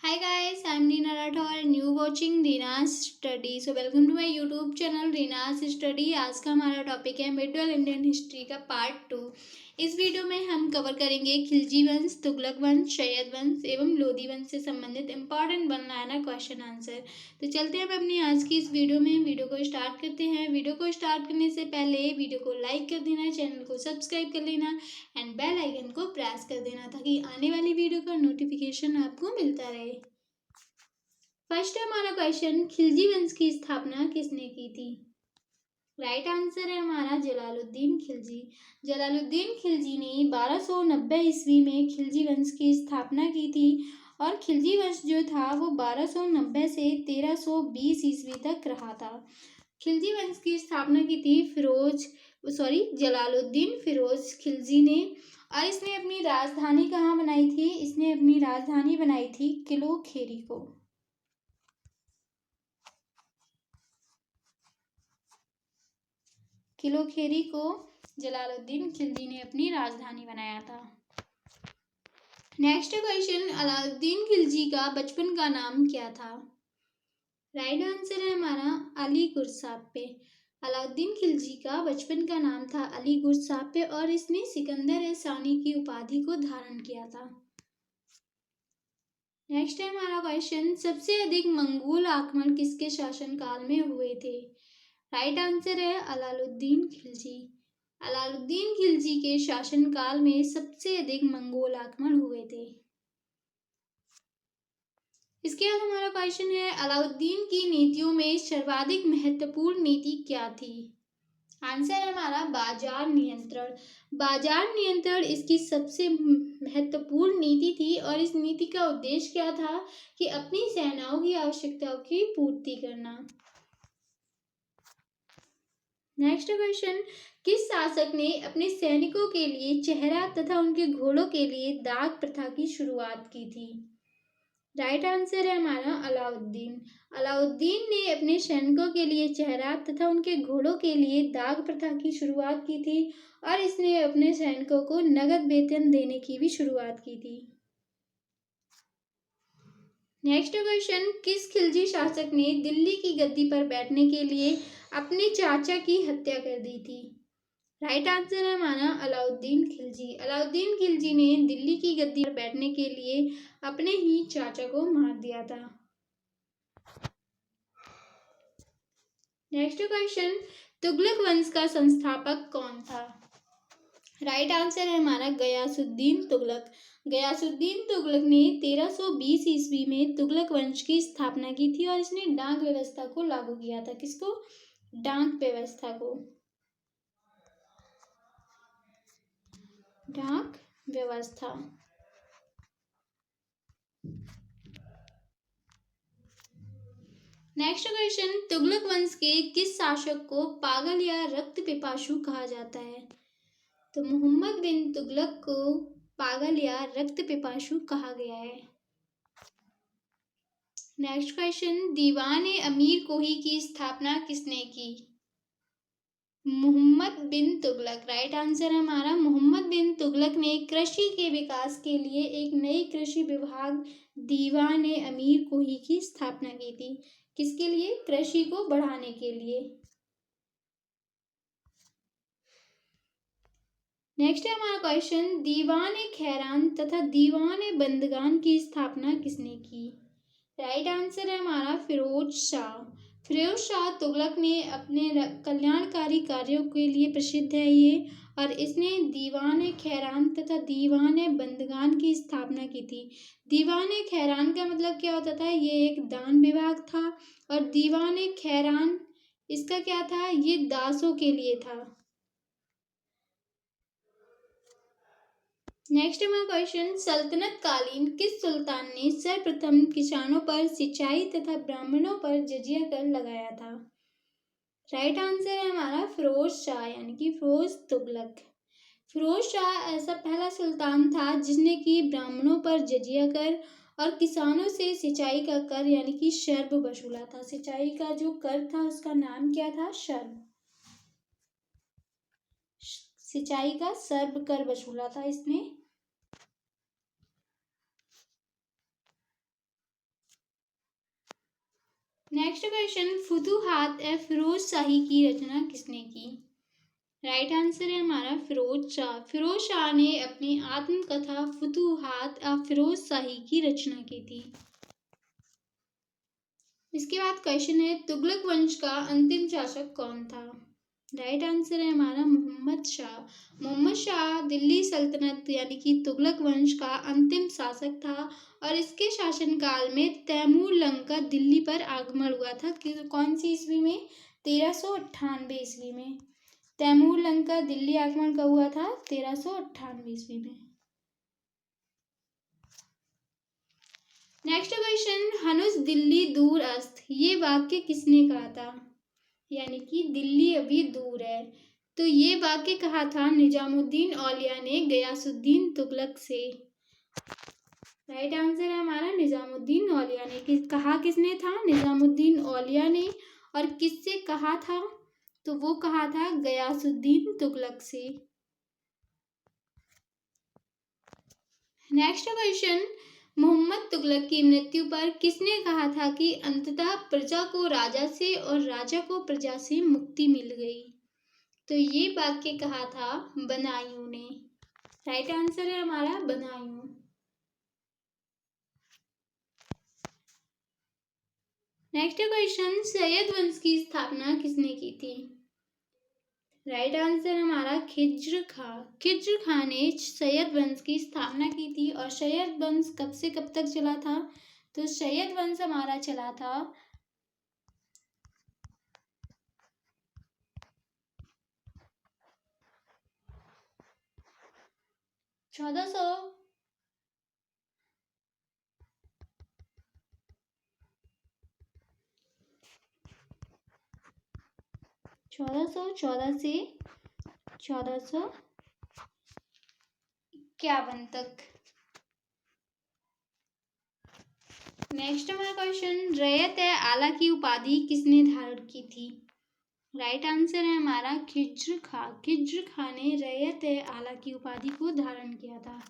Hi guys, I'm Reena Rathore and you watching Reena's Study. So welcome to my YouTube channel Reena's Study. आज का हमारा topic है medieval Indian history का part 2। इस video में हम कवर करेंगे खिलजी वंश, तुगलक वंश, सैयद वंश एवं लोधी वंश से संबंधित important one liner question answer. तो चलते हैं हम अपनी आज की इस वीडियो में। वीडियो को स्टार्ट करते हैं। वीडियो को स्टार्ट करने से पहले वीडियो को लाइक कर देना, चैनल को सब्सक्राइब कर लेना एंड बेल आइकन को प्रेस कर देना ताकि आने वाली वीडियो का नोटिफिकेशन आपको मिलता रहे। फर्स्ट है हमारा क्वेश्चन, खिलजी वंश की स्थापना किसने की थी? राइट आंसर है हमारा जलालुद्दीन खिलजी। जलालुद्दीन खिलजी ने 1290 ईस्वी में खिलजी वंश की स्थापना की थी और खिलजी वंश जो था वो 1290 से 1320 ईस्वी तक रहा था। खिलजी वंश की स्थापना की थी जलालुद्दीन फिरोज खिलजी ने। और इसने अपनी राजधानी कहाँ बनाई थी? इसने अपनी राजधानी बनाई थी किलो खेरी को। किलो खेरी को जलालुद्दीन खिलजी ने अपनी राजधानी बनाया था। नेक्स्ट क्वेश्चन, अलाउद्दीन खिलजी का बचपन का नाम क्या था? राइट आंसर है हमारा अली गुरसापे। अलाउद्दीन खिलजी का बचपन का नाम था अली गुरसापे और इसने सिकंदर सानी की उपाधि को धारण किया था। नेक्स्ट है हमारा क्वेश्चन, सबसे अधिक मंगोल आक्रमण किसके शासनकाल में हुए थे? राइट आंसर है अलाउद्दीन खिलजी। अलाउद्दीन खिलजी के शासनकाल में सबसे अधिक मंगोल आक्रमण हुए थे। इसके बाद हमारा क्वेश्चन है, अलाउद्दीन की नीतियों में सर्वाधिक महत्वपूर्ण नीति क्या थी? आंसर है हमारा बाजार नियंत्रण। बाजार नियंत्रण इसकी सबसे महत्वपूर्ण नीति थी और इस नीति का उद्देश्य क्या था कि अपनी सेनाओं की आवश्यकताओं की पूर्ति करना। नेक्स्ट क्वेश्चन, किस शासक ने अपने सैनिकों के लिए चेहरा तथा उनके घोड़ों के लिए दाग प्रथा की शुरुआत की थी? राइट आंसर है हमारा अलाउद्दीन। अलाउद्दीन ने अपने सैनिकों के लिए चेहरा तथा उनके घोड़ों के लिए दाग प्रथा की शुरुआत की थी और इसने अपने सैनिकों को नगद वेतन देने की भी शुरुआत की थी। नेक्स्ट क्वेश्चन, किस खिलजी शासक ने दिल्ली की गद्दी पर बैठने के लिए अपने चाचा की हत्या कर दी थी? राइट आंसर है हमारा अलाउद्दीन खिलजी। अलाउद्दीन खिलजी ने दिल्ली की गद्दी पर बैठने के लिए अपने ही चाचा को मार दिया था। नेक्स्ट क्वेश्चन, तुगलक वंश का संस्थापक कौन था? राइट आंसर है हमारा गयासुद्दीन तुगलक। गयासुद्दीन तुगलक ने 1320 ईस्वी में तुगलक वंश की स्थापना की थी और इसने डाक व्यवस्था को लागू किया था। किसको? डाक व्यवस्था को। डाक व्यवस्था। नेक्स्ट क्वेश्चन, तुगलक वंश के किस शासक को पागल या रक्त पिपासु कहा जाता है? तो मोहम्मद बिन तुगलक को पागल या रक्त पिपासु कहा गया है। नेक्स्ट क्वेश्चन, दीवान अमीर कोही की स्थापना किसने की? मोहम्मद बिन तुगलक। राइट आंसर है हमारा मोहम्मद बिन तुगलक ने कृषि के विकास के लिए एक नई कृषि विभाग दीवान अमीर कोही की स्थापना की थी। किसके लिए? कृषि को बढ़ाने के लिए। नेक्स्ट है हमारा क्वेश्चन, दीवान खैरान तथा दीवान बंदगान की स्थापना किसने की? राइट आंसर है हमारा फिरोज शाह। फिरोज शाह तुगलक ने अपने कल्याणकारी कार्यों के लिए प्रसिद्ध है ये, और इसने दीवान खैरान तथा दीवान बंदगान की स्थापना की थी। दीवान खैरान का मतलब क्या होता था? ये एक दान विभाग था और दीवान खैरान इसका क्या था? ये दासों के लिए था। नेक्स्ट हमारा क्वेश्चन, सल्तनत कालीन किस सुल्तान ने सर्वप्रथम किसानों पर सिंचाई तथा ब्राह्मणों पर जजिया कर लगाया था? राइट आंसर है हमारा फिरोज शाह यानी कि फिरोज तुगलक। फिरोज शाह ऐसा पहला सुल्तान था जिसने कि ब्राह्मणों पर जजिया कर और किसानों से सिंचाई का कर यानी कि शर्ब वसूला था। सिंचाई का जो कर था उसका नाम क्या था? शर्ब। सिंचाई का सर्ब कर वसूला था इसने। नेक्स्ट क्वेश्चन, फुतूहात ए फिरोज शाही की रचना किसने की? राइट आंसर है हमारा फिरोज शाह। फिरोज शाह ने अपनी आत्मकथा फुतूहात ए फिरोज शाही की रचना की थी। इसके बाद क्वेश्चन है, तुगलक वंश का अंतिम शासक कौन था? राइट आंसर है हमारा मोहम्मद शाह। मोहम्मद शाह दिल्ली सल्तनत यानी कि तुगलक वंश का अंतिम शासक था और इसके शासनकाल में तैमूर लंग का दिल्ली पर आगमन हुआ था कि कौन सी ईस्वी में? 1398 ईस्वी में। तैमूर लंग का दिल्ली आगमन कब हुआ था? 1398 ईस्वी में। नेक्स्ट क्वेश्चन, हनुस दिल्ली दूर अस्त, ये वाक्य किसने कहा था? यानी कि दिल्ली अभी दूर है, तो ये वाक्य कहा था निजामुद्दीन औलिया ने गयासुद्दीन तुगलक से। राइट आंसर है हमारा निजामुद्दीन औलिया ने। कहा किसने था? निजामुद्दीन औलिया ने। और किससे कहा था? तो वो कहा था गयासुद्दीन तुगलक से। नेक्स्ट क्वेश्चन, मोहम्मद तुगलक की मृत्यु पर किसने कहा था कि अंततः प्रजा को राजा से और राजा को प्रजा से मुक्ति मिल गई? तो ये वाक्य कहा था बदायूं ने। राइट आंसर है हमारा बदायूं। नेक्स्ट क्वेश्चन, सैयद वंश की स्थापना किसने की थी? राइट आंसर हमारा खिज्र खां। खिज्र खां ने सैयद वंश की स्थापना की थी। और सैयद वंश कब से कब तक चला था? तो सैयद वंश हमारा चला था 1400 1414 से 1451 तक। नेक्स्ट हमारा क्वेश्चन, रैयत ए आला की उपाधि किसने धारण की थी? राइट आंसर है हमारा खिज्र खां। खिज्र खां ने रैयत ए आला की उपाधि को धारण किया था।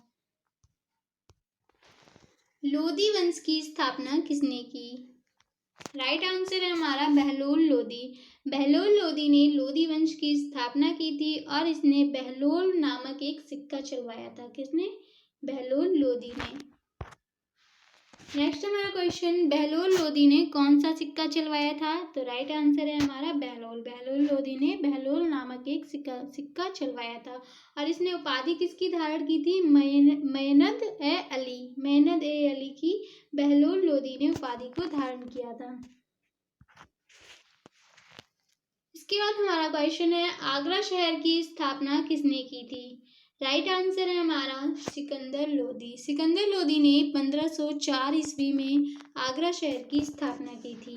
लोदी वंश की स्थापना किसने की? राइट आंसर है हमारा बहलोल लोदी। बहलोल लोदी ने लोदी वंश की स्थापना की थी और इसने बहलोल नामक एक सिक्का चलवाया था। किसने? बहलोल लोदी ने। नेक्स्ट हमारा क्वेश्चन, बहलोल लोदी ने कौन सा सिक्का चलवाया था? तो राइट आंसर है हमारा बहलोल। बहलोल लोदी ने बहलोल नामक एक सिक्का चलवाया था और इसने उपाधि किसकी धारण की थी? मैनद ए अली। मैनद ए अली की बहलोल लोदी ने उपाधि को धारण किया था। इसके बाद हमारा क्वेश्चन है, आगरा शहर की स्थापना किसने की थी? राइट आंसर है हमारा सिकंदर लोदी। सिकंदर लोदी ने 1504 ईस्वी में आगरा शहर की स्थापना की थी।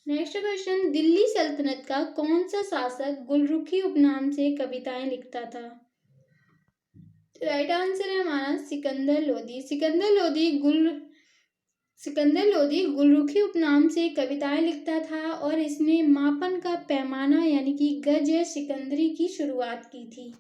नेक्स्ट क्वेश्चन, दिल्ली सल्तनत का कौन सा शासक गुलरुखी उपनाम से कविताएं लिखता था? राइट आंसर है हमारा सिकंदर लोदी। सिकंदर लोदी गुलरुखी उपनाम से कविताएं लिखता था और इसने मापन का पैमाना यानी कि गज सिकंदरी की शुरुआत की थी।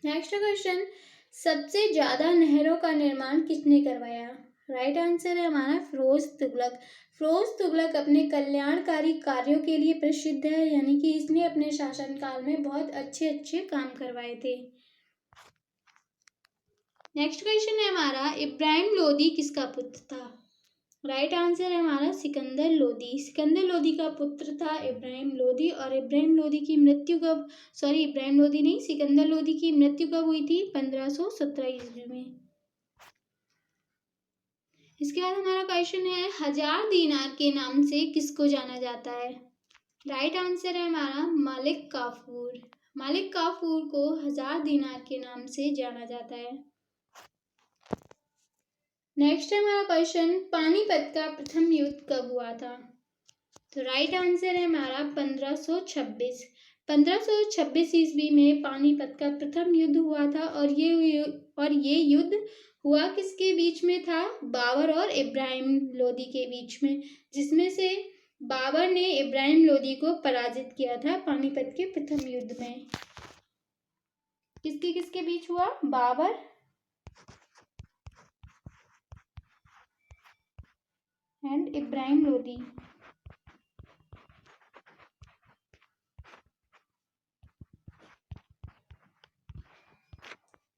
नेक्स्ट क्वेश्चन, सबसे ज्यादा नहरों का निर्माण किसने करवाया? राइट आंसर है हमारा फिरोज तुगलक। फिरोज तुगलक अपने कल्याणकारी कार्यों के लिए प्रसिद्ध है, यानी कि इसने अपने शासनकाल में बहुत अच्छे अच्छे काम करवाए थे। नेक्स्ट क्वेश्चन है हमारा, इब्राहिम लोदी किसका पुत्र था? राइट आंसर है हमारा सिकंदर लोदी। सिकंदर लोदी का पुत्र था इब्राहिम लोदी। और इब्राहिम लोदी की मृत्यु कब, इब्राहिम लोदी नहीं, सिकंदर लोदी की मृत्यु कब हुई थी? 1517 ईस्वी में। इसके बाद हमारा क्वेश्चन है, 1000 दीनार के नाम से किसको जाना जाता है? राइट आंसर है हमारा मालिक काफूर। मालिक काफूर को 1000 दीनार के नाम से जाना जाता है। नेक्स्ट है हमारा क्वेश्चन, पानीपत का प्रथम युद्ध कब हुआ था? तो राइट आंसर है हमारा 1526। 1526 ईस्वी में पानीपत का प्रथम युद्ध हुआ था और ये युद्ध हुआ किसके बीच में था? बाबर और इब्राहिम लोदी के बीच में, जिसमें से बाबर ने इब्राहिम लोदी को पराजित किया था पानीपत के प्रथम युद्ध में। किसके किसके बीच हुआ? बाबर एंड इब्राहिम लोदी।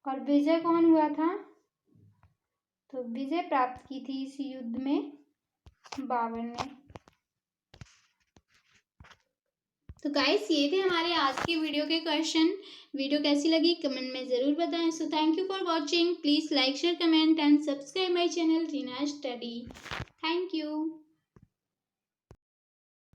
और विजय कौन हुआ था? तो विजय प्राप्त की थी इस युद्ध में बाबर ने। तो गाइस ये थे हमारे आज के वीडियो के क्वेश्चन। वीडियो कैसी लगी कमेंट में ज़रूर बताएं। So thank you for watching. Please like share comment and subscribe my channel Reena study. Thank you.